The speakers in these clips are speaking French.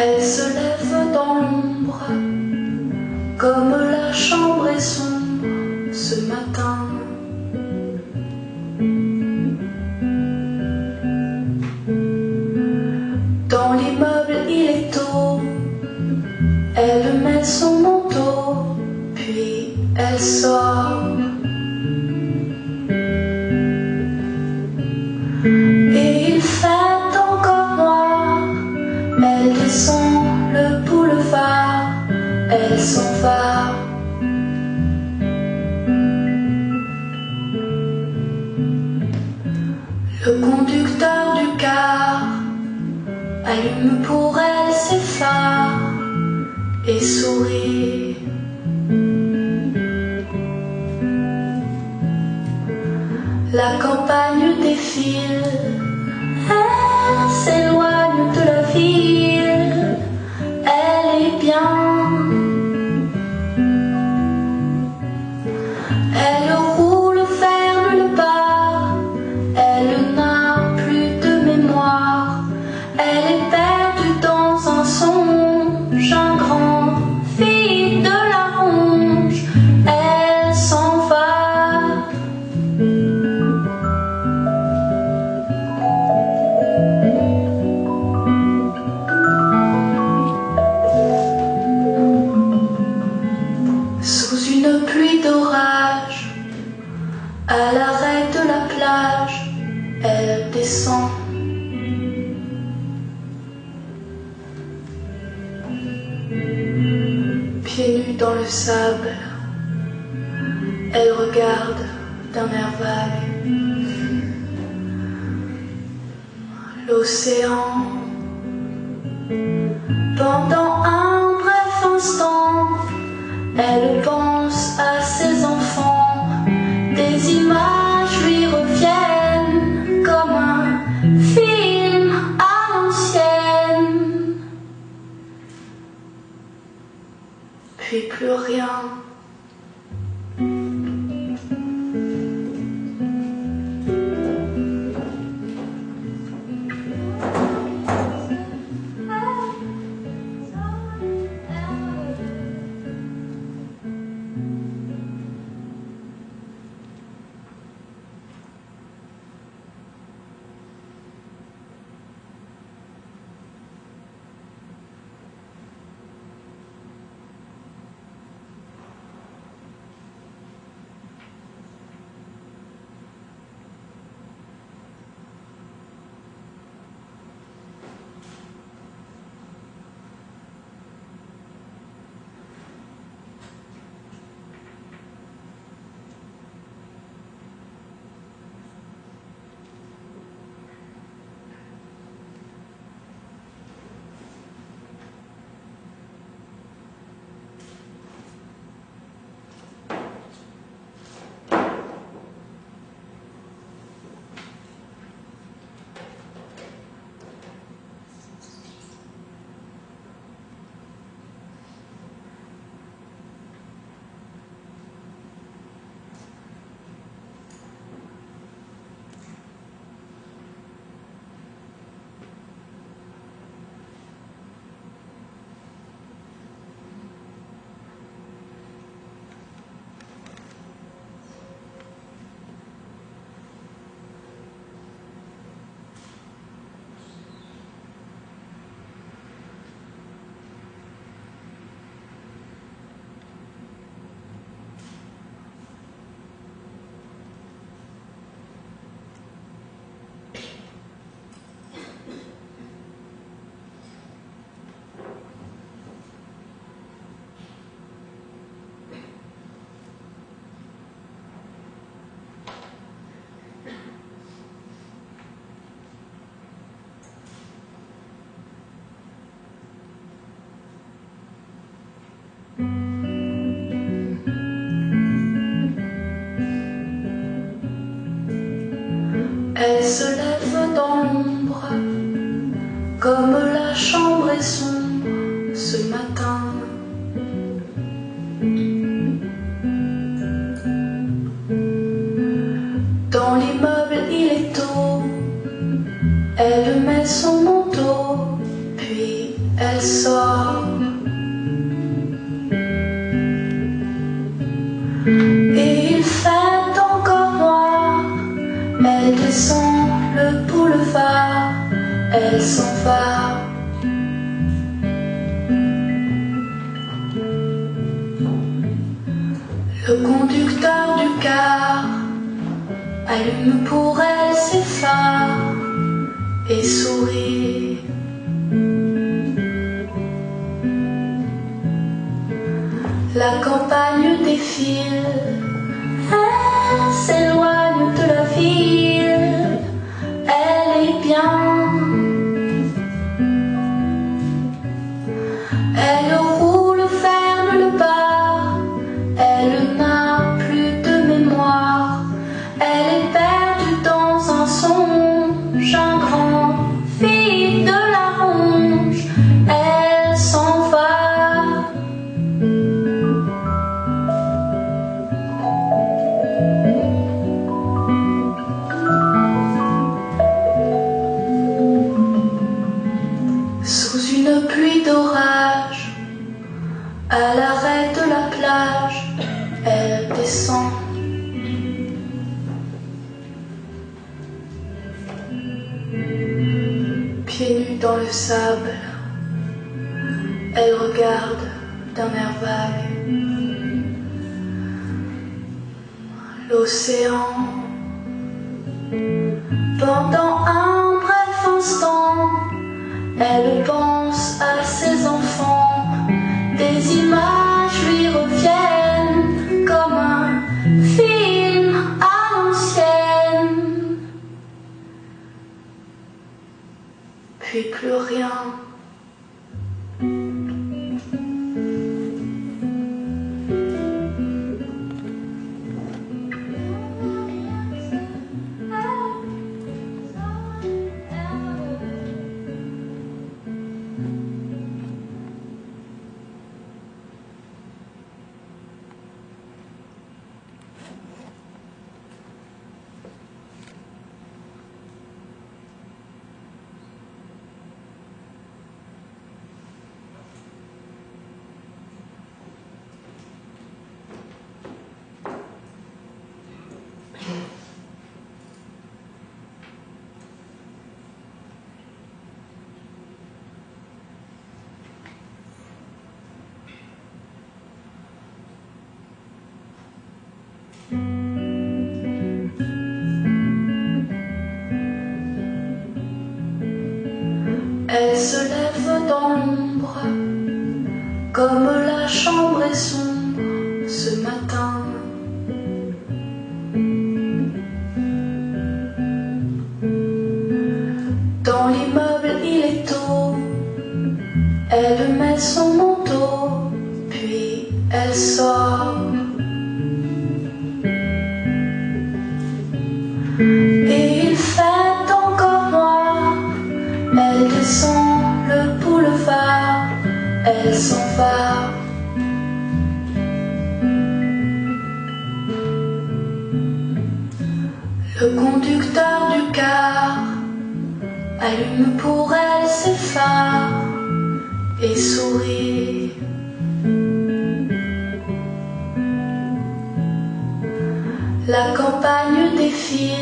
Elle se lève dans l'ombre, comme la chambre est sombre ce matin. Dans l'immeuble il est tôt, elle met son manteau, puis elle sort. Et il fait encore noir, elle descend le boulevard, elle s'en va. Le conducteur du car allume pour elle ses phares et sourit. La campagne défile, elle s'éloigne de la ville, elle est bien. Elle roule vers nulle part, elle n'a plus de mémoire, elle est perdue dans un songe, un grand vide de la ronge, elle s'en va. Sous une pluie d'orage, à l'arrêt de la plage, elle descend. Pieds nus dans le sable, elle regarde d'un air vague l'océan. Pendant un bref instant, elle pense à ses enfants, des images lui reviennent comme un film à l'ancienne. Puis plus rien. Elle se lève dans l'ombre, comme la chambre est sombre ce matin. Dans l'immeuble il est tôt, elle met son manteau, puis elle sort. Et il fait encore noir, elle descend le boulevard, elle s'en va. Le conducteur du car allume pour elle ses phares et sourit. La campagne défile, elle s'éloigne de la ville, elle est bien. Elle roule, ferme le bar, elle n'a plus de mémoire, elle est perdue dans un songe, un grand fil de la ronge, elle s'en va. Sous une pluie d'orage, à l'arrêt de la plage, elle descend. Pieds nus dans le sable, elle regarde d'un air vague l'océan. Pendant un bref instant, elle pense à ses enfants, des images lui reviennent comme un film à l'ancienne. Puis plus rien. Elle se lève dans l'ombre, comme la chambre est sombre ce matin. Dans l'immeuble il est tôt, elle met son manteau, puis elle sort. Et il fait encore noir, elle descend le boulevard, elle s'en va. Le conducteur du car allume pour elle ses phares et sourit. La campagne défile,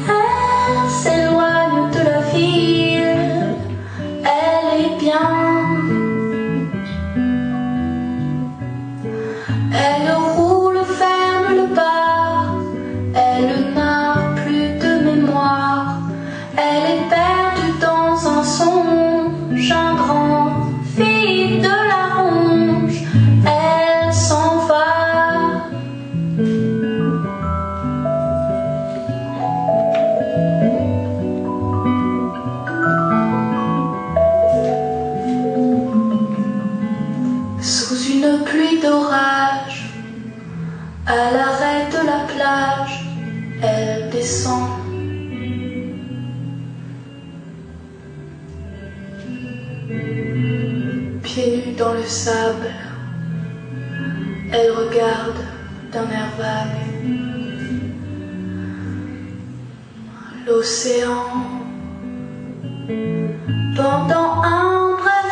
elle s'éloigne de la ville, elle est bien. Elle roule, ferme le bar, elle n'a plus de mémoire, elle est perdue dans un songe, un grand fil de la ronge, elle s'en va. Sous une pluie d'orage, à l'arrêt de la plage, elle descend. Pieds nus dans le sable, elle regarde d'un air vague l'océan. Pendant un bref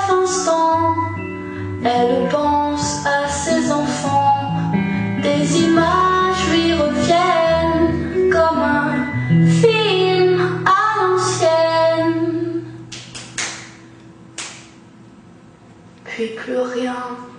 plus rien.